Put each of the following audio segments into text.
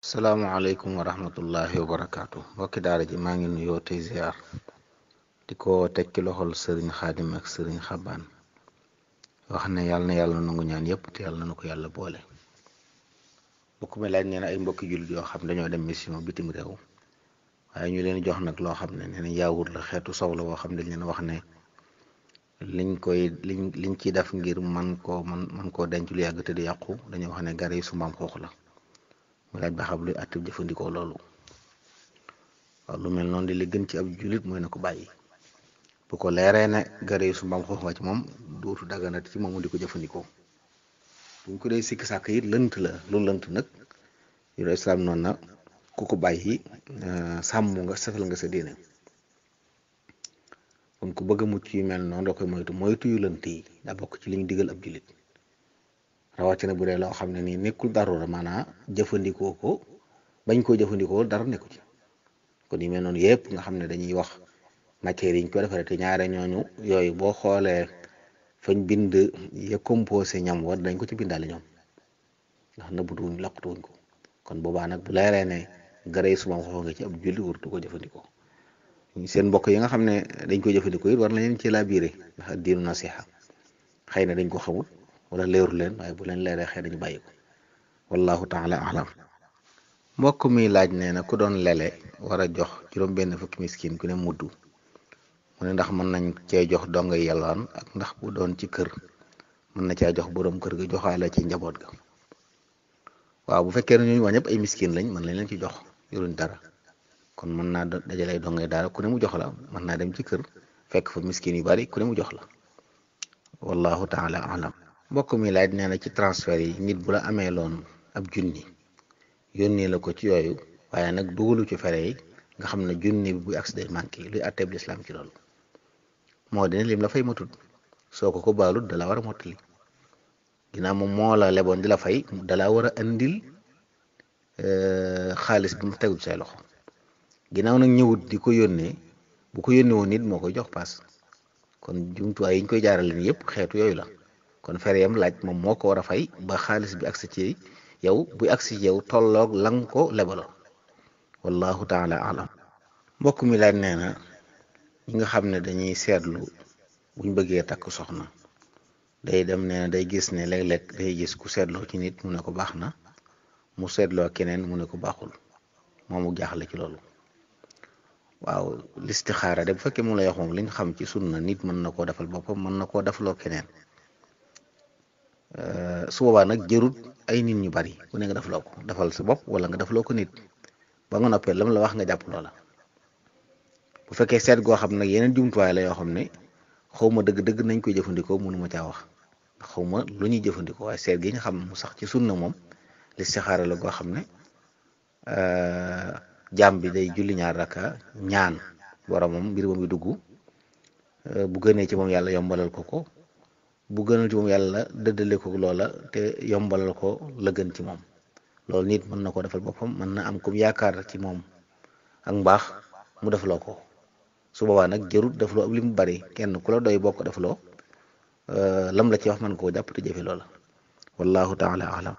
salaamaaleykum wa rahmatullahi wa barakaatu mbokki daara ji maa ngi nuyoo tey ziar di ko teg ci loxol sëriñ xaadim ak sëriñ xabaan wax ne yàlla na yàlla nangu ñaan yépp te yàlla na ko yàlla boole. mbokk mi laaj nee na ay mbokki jullit yoo xam dañoo dem mission bitim réew waaye ñu leen jox nag loo xam ne nee na yaawur la xeetu sow la boo xam ne dañ leen wax ne liñ ciy def ngir man koo denc lu yàgg te di yàqu dañuy wax ne gar yi su mbaam xoox la mu laaj ba xam luy àtte jëfandikoo loolu. waaw lu mel noonu di li gën ci ab jullit mooy na ko bàyyi bu ko leeree ne gare yi su mbaam xoox nga ci moom dootu daganati ci moomu di ko jëfandikoo. buñ ko dee sikki sàkk it lënt la lu lënt nag yu islaam noonu na ku ko bàyyi sàmm nga setal nga sa diine. kon ku bëgg a mucc yu mel noonu da koy moytu yu lënt yi daa bokk ci li ñu digal ab jullit rawatina bu dee loo xam ne nii nekkul darura maanaam jëfandikoo ko bañ koo jëfandikoo dara nekku ci. kon yu mel noonu yëpp nga xam ne dañuy wax matière yi ñu ko defaree te ñaare ñooñu yooyu boo xoolee fañ bind ya composé ñam war dañ ko ci bindaale ñoom ndax nëbbutuwuñ laqatuwuñ ko. kon boobaa nag bu leeree ne gare yi su ma xoox nga ci ab julli wartu ko jëfandikoo. seen mbokk yi nga xam ne dañ koy jëfandikoo it war na leen ci laa biire ndax diinu nasiha xëy na dañ ko xamul wala leeru leen waaye bu leen leeree xëy nañu bàyyi ko wallahu taala alam. mbokk mi laaj nee na ku doon lele war a jox juróom benn fukki miskin ku ne mudd mu ne ndax mën nañ cee jox donga yalwaan ak ndax bu doon ci kër mën na caa jox borom kër ga joxaale ci njaboot ga. waaw bu fekkee ne ñooñu waa ñëpp ay miskin lañ mën nañ leen ci jox yoruñ dara kon mën naa dajalay dongay dara ku ne mu jox la mën naa dem ci kër fekk fa miskin yu bari ku ne mu jox la wallahu taala alam. mbokk mi laaj nee na ci transfert yi nit bu la amee loon ab junni yónnee la ko ci yooyu waaye nag dugalu ci fere yi nga xam ne junni bi buy agsi day manqué luy àtteeb lislaam ci loolu. moo dina lim la fay matut soo ko baalut dala war a mottali ginnaaw moom moo la leboon di la fay dala war a andil xaalis bi mu tegu say loxo ginnaaw nag ñëwut di ko yónnee bu ko yónnee woon nit moo koy jox paas kon jumtuwaay yi ñu koy jaarale ni yëpp xeetu yooyu la kon fere yam laaj moom moo ko war a fay ba xaalis bi agsi ci yow buy agsi ci yow tolloog lang ko lebaloon wallahu taala alam. mbokk mi laaj nee na ñi nga xam ne dañuy seetlu buñ bëggee takk soxna day dem nee na day gis ne léeg-léeg day gis ku seetloo ci nit mu ne ko baax na mu seetloo keneen mu ne ko baaxul moomu jaaxle ci loolu. waaw listixaara de bu fekkee moom lay wax moom liñ xam ci sunna nit mën na koo defal boppam mën na koo defaloo keneen su boobaa nag jërut ay nit ñu bari ku ne nga defaloo ko defal sa bopp wala nga defaloo ko nit ba nga noppee lam la wax nga jàpp loola. bu fekkee seet goo xam nag yeneen jumtuwaay la yoo xam ne xawma dëgg-dëgg nañ koy jëfandikoo mënuma caa wax xawma lu ñuy jëfandikoo waaye seet gi ñu xam mu sax ci sunna moom listixaara la goo xam ne jaam bi day julli ñaar raka ñaan boromam mbir moom bi dugg bu gënee ci moom yàlla yombalal ko bu gënal ci moom yàlla dëddale ko loola te yombalal ko la gën ci moom. loolu nit mën na ko defal boppam mën na am comme yaakaar ci moom ak mbaax mu defloo ko su boobaa nag jërut defloo ab li mu bari kenn ku la doy bokk defloo lam la ci wax man koo jàpp te jëfe loola wallahu taala alam.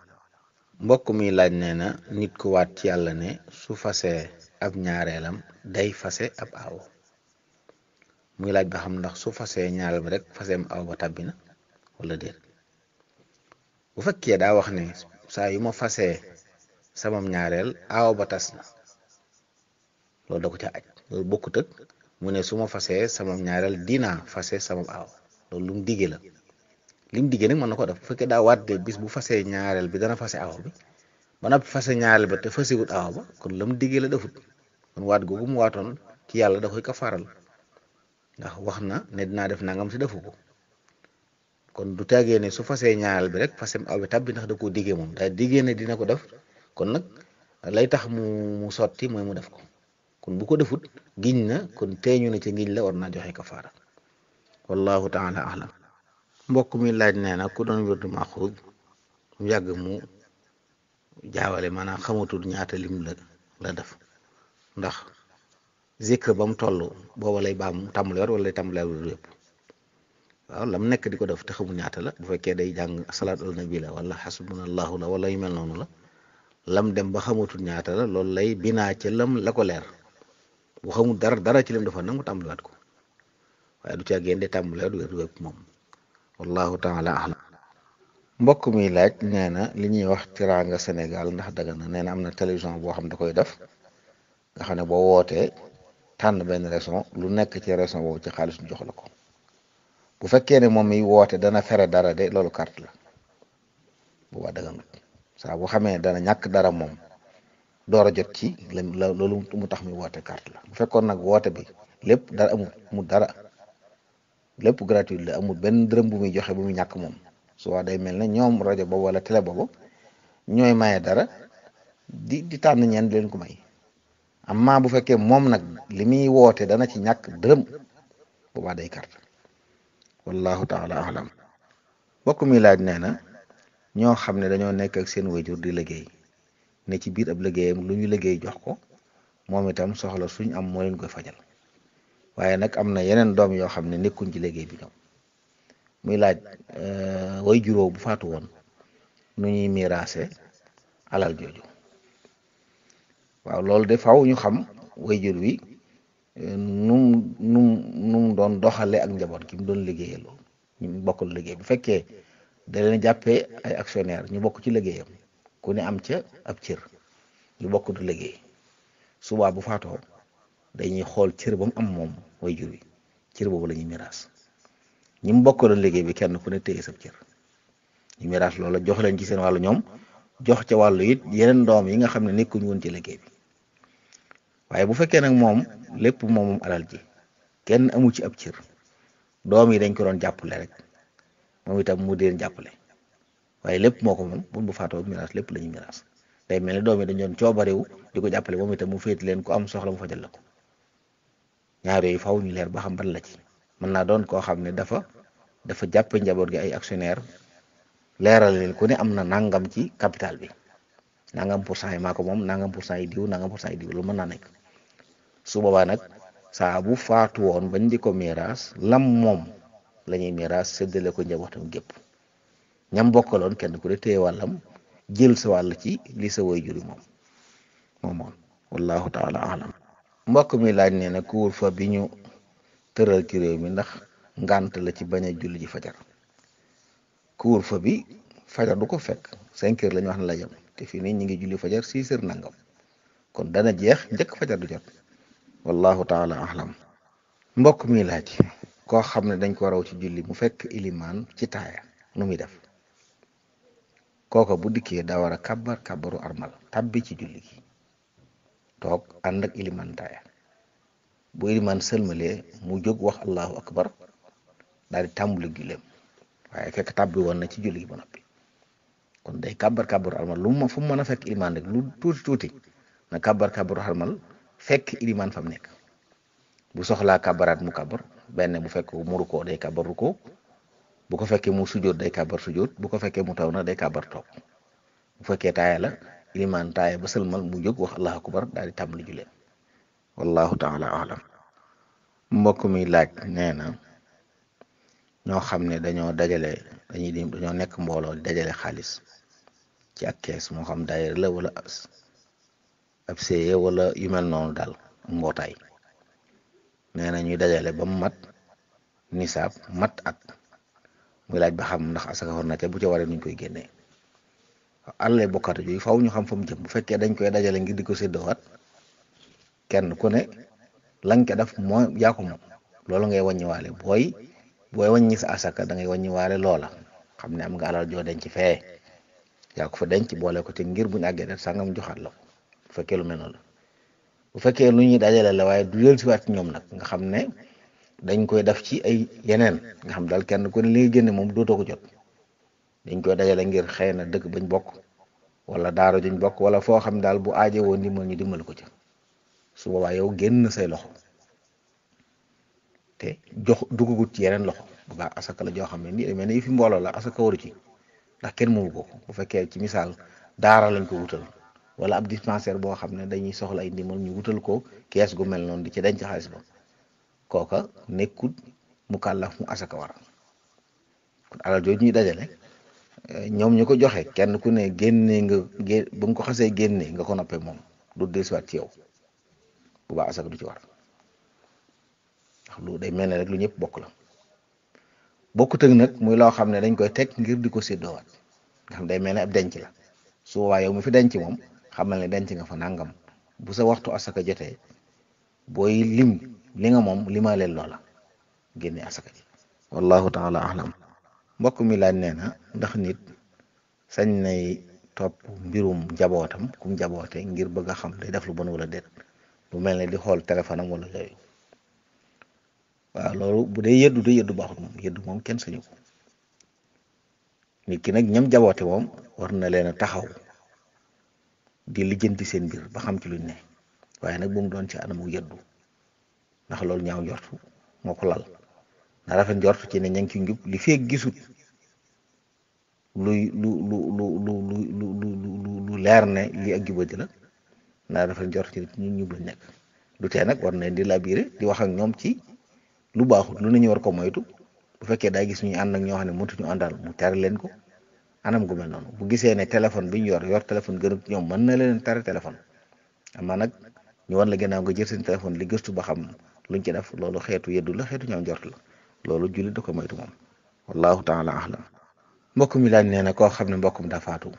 mbokk mi laaj nee na nit ku waat ci yàlla ne su fasee ab ñaareelam day fase ab aawo muy laaj ba xam ndax su fasee ñaareel bi rek faseem aaw ba tàbbi na wala déet. bu fekkee daa wax ne saa yu ma fasee samam ñaareel aaw ba tas na loolu da ko ca aj loolu bokkut ak mu ne su ma fasee samam ñaareel dinaa fase samam aaw loolu lu mu digge la li mu diggee nag mën na ko def bu fekkee daa waat de bis bu fasee ñaareel bi dana fase aaw bi ba noppi fase ñaareel ba te fasewut aaw ba kon la mu diggee la defut kon waat googu mu waatoon ci yàlla da koy kafaaral ndax wax na ne dinaa def nangam si defu ko kon du tàggee ne su fasee ñaareel bi rek fasem aaw bi tàbbi ndax da koo diggee moom daa diggee ne dina ko def kon nag lay tax mu sotti mooy mu def ko kon bu ko defut giñ na kon teeñu na ci ngiñ la war naa joxe kafaara wallahu taala alam. mbokk mi laaj nee na ku doon wirdu maxuud mu yàgg mu jaawale maanaam xamatul ñaata lim la def ndax zikr ba mu toll booba lay baam tàmbali war wala lay tàmbali wirdu yëpp. waaw lam nekk di ko def te xamul ñaata la bu fekkee day jàng salaatu ala nabi la wala xasbunallahu la wala yu mel noonu la lam dem ba xamatul ñaata la loolu lay binaa ca lam la ko leer bu xamul dara ci lim dafa nag mu tàmbaliwaat ko waaye du caa génn de tàmbaliwaat du wépp moom wallahu taala ahlam. mbokk mi laaj nee na li ñuy wax tiraanga Sénégal ndax daga na nee na am na télévision boo xam da koy def nga xam ne boo wootee tànn benn région lu nekk ci région boobu ci xaalis ñu jox la ko bu fekkee ne moom mi woote dana fere dara de loolu carte la bu waa daga nag saa bu xamee dana ñàkk dara moom door a jot ci la loolu mu tax mi woote carte la bu fekkoon nag woote bi lépp dara amul dara lépp gratuit la amul benn dërëm bu muy joxe bu muy ñàkk moom su waa day mel ne ñoom rajo boobu wala télé boobu ñooy maye dara di tànn ñeen di leen ko may amma bu fekkee moom nag li muy woote dana ci ñàkk dërëm boobaa day carte wallahu taala alam. mbokk mi laaj nee na ñoo xam ne dañoo nekk ak seen wayjur di liggéey ne ci biir ab liggéeyam lu ñu liggéey jox ko moom itam soxla suñ am moo leen koy fajal waaye nag am na yeneen doom yoo xam ne nekkuñ ci liggéey bi ñoom muy laaj way juróo bu faatu woon nu ñuy miraase alal jooju. waaw loolu de faw ñu xam way jur wi num doon doxale ak njaboot gi mu doon liggéeyaloo ñu bokkul liggéey bu fekkee da leen jàppee ay actionnaire ñu bokk ci liggéeyam ku ne am ca ab cër ñu bokk du liggéey subaa bu faatoo dañuy xool cër ba mu am moom way jur wi cër boobu la ñuy miraas ñi mu bokkaloon liggéey bi kenn ku ne téye sab cër ñu miraas loola jox leen ci seen wàllu ñoom jox ca wàllu it yeneen doom yi nga xam ne nekkuñu woon ci liggéey bi waaye bu fekkee nag moom lépp moom alal ji kenn amu ci ab cër doom yi dañ ko doon jàppale rek moom itam mu di leen jàppale waaye lépp moo ko moom bu faatoo miraas lépp la ñuy miraas day mel ne doom yi dañ doon coobarewu di ko jàppale moom itam mu féeti leen ku am soxla mu fajal la ko ñaar yooyu faw ñu leer ba xam ban la ci mën naa doon koo xam ne dafa jàppe njaboot gi ay actionnaire leeral leen ku ne am na nangam ci capital bi nangam pour cent yi maa ko moom nangam pour cent yi diw nangam pour cent yi diw loolu mën naa nekk su boobaa nag saa bu faatu woon bañ di ko miraas lam moom la ñuy miraas séddale ko njabootam gépp ñam bokkaloon kenn ku ne téye wàllam jël sa wàll ci li sa way juri moomoon wallahu taala alam. mbokk mi laaj nee na couvre-feu bi ñu tëral ci réew mi ndax ngànt la ci bañ a julli ji fajar couvre-feu bi fajar du ko fekk 5 heures la ñu wax ne la yem te fii nii ñu ngi julli fajar 6 heures nangam kon dana jeex njëkk fajar du jot wallahu taala alam. mbokk mi laaj koo xam ne dañ ko raw ci julli mu fekk ilimaan ci taaya nu muy def kooka bu dikkee daa war a kàbbaru armal tàbbi ci julli gi toog ànd ak ilimaan taaya bu ilimaan sëlmalee mu jóg wax allahu akbar daal di tàmbali julleem waaye fekk tàbbi woon na ci julli gi ba noppi kon day kàbbaru armal fu mu mën a fekk ilimaan rek lu tuuti na kàbbaru armal fekk ilimaan fa mu nekk bu soxlaa kàbbaraat mu kàbbar benn bu fekk mu rukkoo day kàbbar rukkoo bu ko fekkee mu sujjóot day kàbbar sujjóot bu ko fekkee mu taw na day kàbbar toog bu fekkee taaya la ilimaan taaya ba sëlmal mu jóg wax allahu akbar daal di tàmbali julleen wallahu taala alam. mbokk mi laaj nee na ñoo xam ne dañoo nekk mbooloo dajale xaalis ci ak kees moo xam daayira la wala ab séye wala yu mel noonu daal mbootaay nee na ñuy dajale ba mu mat nisaab mat at muy laaj ba xam ndax asaka war na ca bu ca waree nuñ koy génnee àllee bokkatu ji faw ñu xam fa mu jëm bu fekkee dañ koy dajale ngir di ko séddoowaat kenn ku ne lañ ko def moo yaa ko moom loolu ngay wàññiwaale booy wàññi sa asaka da ngay wàññiwaale loola xam ne am nga alal joo denc fee yaa ko fa denc boole ko te ngir buñu àggee def sangam joxaat la ko bu fekkee lu mel noonu la bu fekkee lu ñuy dajale la waaye du dellusiwaat ci ñoom nag nga xam ne dañ koy def ci ay yeneen nga xam daal kenn ku ne li nga génne moom dootoo ko jot dañ koy dajale ngir xëy na dëkk bañ bokk wala daara juñ bokk wala foo xam daal bu aaje woon ndimbal ñu dimbal ko ca su boobaa yow génn say loxo te jox dugagut ci yeneen loxo bu baax asaka la joo xam ne nii mel ne yi fi mbooloo la asaka waru ci ndax kenn moomu ko bu fekkee ci misaal daara lañ ko wutal wala ab dispensaire boo xam ne dañuy soxla ay ndimbal ñu wutal ko kees gu mel noonu di ci denc xaalis ba kooka nekkut mu kàllaf mu asaka war kon alal jooju ñuy dajale ñoom ñu ko joxe kenn ku ne génne nga ba nga ko xasee génne nga ko noppee moom du dellusiwaat ci yow bu baax asaka du ci war ndax lu day mel ne rek lu ñëpp bokk la bokkut ak nag muy loo xam ne dañ koy teg ngir di ko séddoowaat nga xam day mel ne ab denc la su boobaa yow mu fi denc moom xamal ne denc nga fa nangam bu sa waxtu asaka jotee booy lim li nga moom limaaleel loola génne asaka ji wallahu taala alam mbokk mi laaj nee na ndax nit sañ nay topp mbirum njabootam kum njaboote ngir bëgg a xam day def lu bon wala déet lu mel ne di xool téléphone am wala yooyu waaw loolu bu dee yëddu de yëddu baaxut moom yëddu moom kenn sañu ko nit ki nag ñam jaboote moom war na leen a taxaw di lijjanti seen mbir ba xam ci luñ ne waaye nag bu mu doon ci anamu yëddu ndax loolu ñaaw njortu moo ko lal na rafet njortu ci ne ña ngi ci njub li feeg gisut lu leer ne lii ak jubadi la na rafet njortu ci ñun ñub lañ nekk du tee nag war na di labiré di wax ak ñoom ci lu baaxut lu ne ñu war ko moytu bu fekkee daa gis ñuy ànd ak ñoo xam ne mëntuñu àndal mu tere leen ko anam gu mel noonu bu gisee ne téléphone bi ñu yor téléphone gënut ñoom mën na leen tere téléphone amaa nag ñu war la gannaaw nga jël seen téléphone li gëstu ba xam luñ ci def loolu xeetu yeddu la xeetu ñaaw njort la loolu jullit da ko moytu moom wallahu taala ahlam mbokk mi laaj nee na koo xam ne mbokkum daa faatu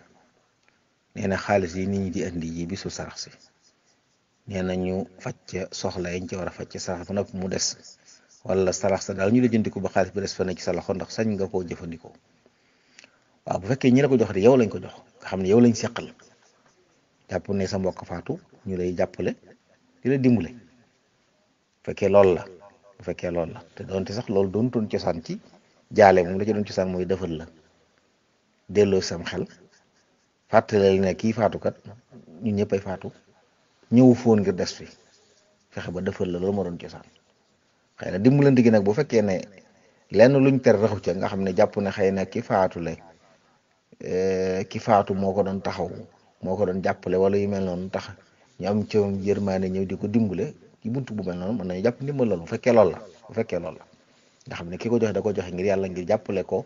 nee na xaalis yi nit ñi di indi yi bisu sarax si nee na ñu faj ca soxla yañ ci war a faj ca sarax ba noppi mu des wala sarax sa daal ñu la jëndiko ba xaalis bi des fa ne ci sa loxo ndax sañ nga koo jëfandikoo waaw bu fekkee ñi la ko jox de yow lañ ko jox nga xam ne yow lañ seqal jàpp ne sa mbokk faatu ñu lay jàppale di la dimbale bu fekkee loolu la bu fekkee loolu la te doonte sax loolu doon toon cosaan ci jaale moom la ci doon cosaan mooy defal la delloo sam xel fàttaleel ne kii faatukat ñun ñëpp ay faatu ñëw foon ngir des fi fexe ba defal la loolu moo doon cosaan xëy na dimbalante gi nag bu fekkee ne lenn luñ ter raxu ca nga xam ne jàpp ne xëy na ki faatu moo ko doon taxaw moo ko doon jàppale wala yu mel noonu tax ñu am ci yërmaane ñëw di ko dimbale ci buntu bu mel noonu mën nañu jàpp ndimbal loolu bu fekkee loolu la nga xam ne ki ko joxe da ko joxe ngir yàlla ngir jàppale ko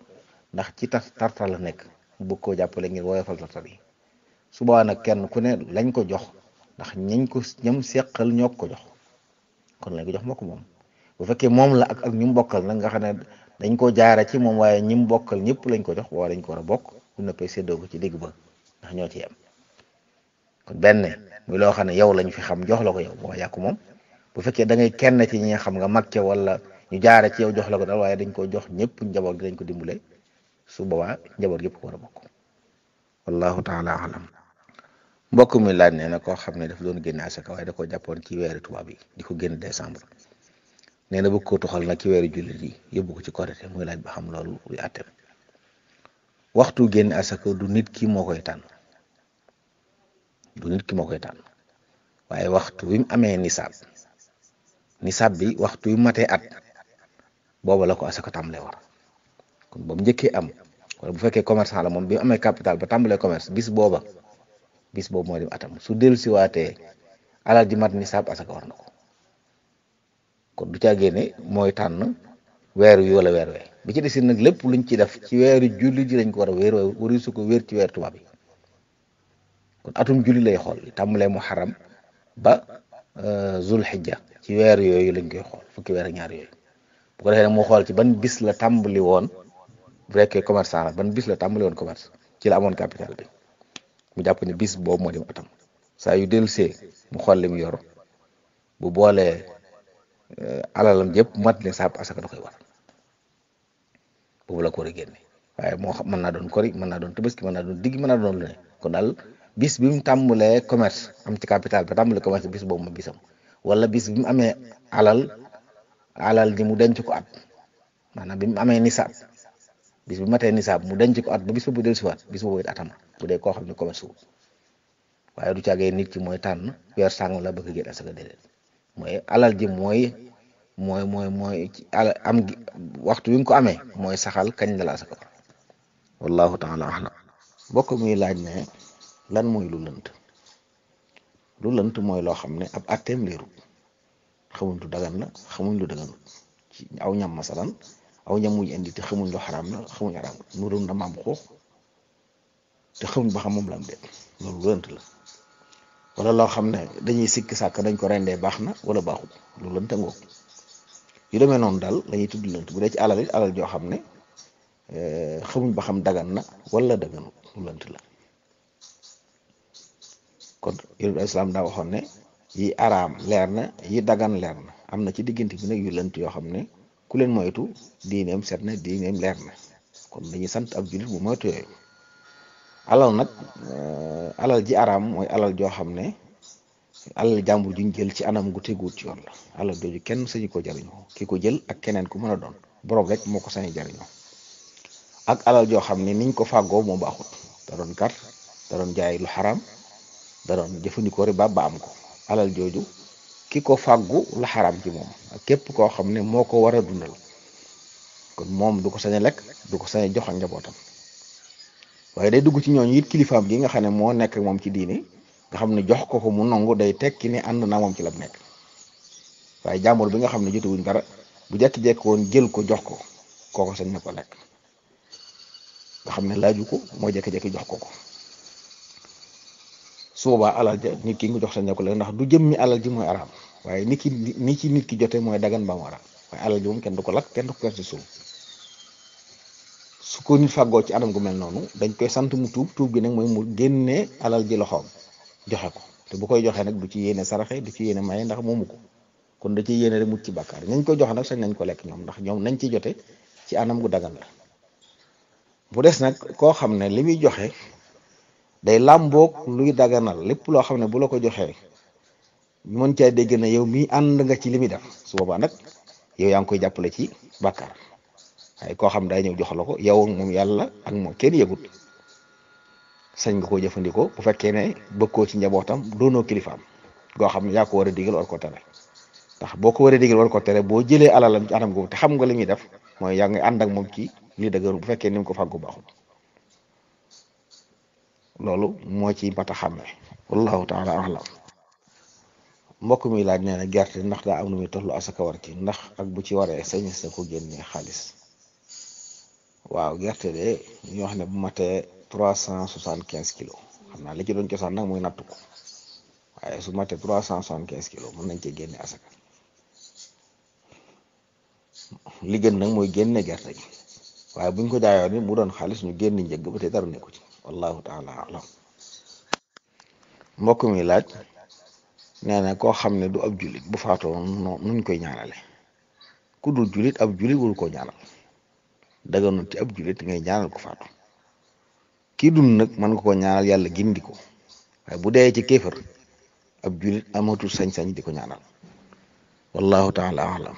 ndax ci tartar la nekk mu bëgg koo jàppale ngir woyofal tartar yi su boobaa nag kenn ku ne lañ ko jox ndax ñam seqal ñoo ko jox kon lañ ko jox moo ko moom bu fekkee moom la ak ñu bokkal nag nga xam ne dañ ko jaara ci moom waaye ñi mu bokkal ñëpp lañ ko jox waaye dañ ko war a bokk bu nëppee séddoo ko ci digg ba ndax ñoo ci yem kon benn muy loo xam ne yow lañ fi xam jox la ko yow boo yàqu moom bu fekkee da ngay kenn ci ñi nga xam nga mag ca wala ñu jaara ci yow jox la ko daal waaye dañ ko jox ñëpp njaboot gi dañ ko dimbale su boobaa njaboot yëpp ko war a bokk wallahu taala alam mbokk mi laaj nee na koo xam ne daf doon génne asaka waaye da ko jàppoon ci weeri tubaab yi di ko génn décembre nee na bëgg koo toxal nag ci weeru jullit yi yóbbu ko ci korite muy laaj ba xam loolu luy àtteem waxtu génn asaka du nit ki moo koy tànn waaye waxtu wi mu amee nisaab bi waxtu wi matee at booba la ko asaka tàmbalee war kon ba mu njëkkee am wala bu fekkee commerçant la moom bi mu amee capital ba tàmbalee commerce bis boobu moo dem atam su dellu si waatee alal ji mat nisaab asaka war na ko kon du caa génne mooy tànn weer wi wala weer wee bi ci des nag lépp luñ ci def ci weeru julli ji lañ ko war a wéer waru su ko wéer ci weer tubaab yi kon atum julli lay xool tàmbalee muharram ba zulhijja ci weer yooyu lañ koy xool fukki weer ak ñaar yooyu bu ko defee nag mu xool ci ban bis la tàmbali woon bu fekkee commerçant la ban bis la tàmbali woon commerce ci la amoon capital bi mu jàpp ne bis boobu moo dem atam saa yu dellusee mu xool li mu yor bu boolee alalam jëpp mat ne saab asaka da koy war boobu la ko war a génne waaye moo xam mën naa doon kori mën naa doon tabaski mën naa doon digg mën naa doon lu ne kon daal bis bi mu tàmbalee commerce am ci capital ba tàmbalee commerce bis boobu ma bisam wala bis bi mu amee alal ji mu denc ko at maanaam bi mu amee nisaab bis bi matee nisaab mu denc ko at ba bis boobu dellusiwaat bis boobu it atam bu dee koo xam ne commerce wu waaye du caagee nit ki mooy tànn weer sàng la bëgg a génn asaka déedéet mooy alal ji mooy ci am waxtu wi nga ko amee mooy saxal kañ la asaka wallahu taala alam bokk muy laaj ne lan mooy lu lënt mooy loo xam ne ab atteem leerul xamuñ lu dagan la xamuñ lu daganul ci aw ñam masalan aw ñam muñ indi te xamuñ lu xaraam la xamuñ xaraam nuróom na maam xuux te xamuñ ba xam moom la am déet loolu lu lënt la. wala loo xam ne dañuy sikki sàkk dañ ko rendee baax na wala baaxul lu lënt a ngoog yu demee noonu daal lañuy tudd lënt. bu dee ci alal it alal joo xam ne xamuñ ba xam dagan na wala daganut lu lënt la. kon yonent bi islaam daa waxoon ne yi araam leer na yi dagan leer na, am na ci diggante bi nag yu lënt yoo xam ne ku leen moytu diineem set na diineem leer na. kon dañuy sant ab jullit bu moytu yooyu. alal nag alal ji araam mooy alal joo xam ne alal jàmbur juñ jël ci anam gu teguut ci yoon la. alal jooju kenn sañu ko jariñoo, ki ko jël ak keneen ku mën a doon borom rek moo ko sañu jariñoo. ak alal joo xam ne niñ ko fàggoo moo baaxut, da doon kar, da doon jaay lu xaraam, da doon jëfandikoo riba ba am ko. alal jooju ki ko fàggu la xaraam ci moom ak képp koo xam ne moo ko war a dundal, kon moom du ko sañ a lekk, du ko sañ a jox ak njabootam. waaye day dugg ci ñooñu it kilifaam gi nga xam ne moo nekk moom ci diine, nga xam ne jox ko ko mu nangu day tekki ne ànd na moom ci la nekk. waaye jàmbur bi nga xam ne jotewuñ dara bu jekki-jekki woon jël ko jox ko kooko sañ na ko lekk, nga xam ne laaju ko moo jekki-jekki jox ko ko. su boobaa alal ja nit ki nga jox sañ na ko lekk, ndax du jëmmi alal ji mooy araam, waaye ni ci nit ki jote mooy dagan ba mu araam. waaye alal ji moom kenn du ko lakk, kenn du ko ker ci suuf. su ko nit fàggoo ci anam gu mel noonu dañ koy sant mu tuub gi nag mooy mu génnee alal ji loxoom joxe ko. te bu koy joxee nag du ci yéene saraxe, du ci yéene maye, ndax moomu ko. kon da ci yéene rek mucc ci bàkkaar. nañ koy joxe nag sañ nañ ko lekk ñoom, ndax ñoom nañ ci jote ci anam gu dagan la. bu des nag koo xam ne li muy joxe day làmboog luy daganal lépp loo xam ne bu la ko joxee mën caa dégg na yow mii ànd nga ci li muy def, su boobaa nag yow yaa ngi koy jàppale ci bàkkaar. waaye koo xam day ñëw jox la ko yow moom yàlla ak moom kenn yëgut, sañ nga koo jëfandikoo bu fekkee ne bëggoo ci njabootam, doonoo kilifaam goo xam ne yaa ko war a digal war ko tere. ndax boo ko war a digal war ko tere, boo jëlee alalam ci anam googu te xam nga li muy def, mooy yaa ngi ànd ak moom ci li dëgëru bu fekkee ni mu ko fàggu baaxul. loolu moo ci mat a xàmme. wallahu taala alam. mbokk mi laaj nee na gerte ndax daa am nu muy tollu asaka war ci, ndax ak bu ci waree sañis na ko génnee xaalis. waaw gerte de ñu wax ne bu matee 375 kilos, xam naa li ci doon cosaan nag mooy nattu ko, waaye su matee 375 kilos mën nañ cee génne asaka. li gën nag mooy génne gerte gi, waaye buñ ko jaayoon ni mu doon xaalis ñu génn njëgg ba te dara nekku ci. wallahu taala alam. mbokk mi laaj nee na koo xam ne du ab jullit bu faatoo nuñ koy ñaanale. ku dul jullit ab jullit wul koo ñaanal, daganut ci ab jullit ngay ñaanal ko faatu. kii dund nag mën nga ko ñaanal yàlla gindi ko, waaye bu dee ci kéefër ab jullit amatul sañ-sañ di ko ñaanal. wallahu taala alam.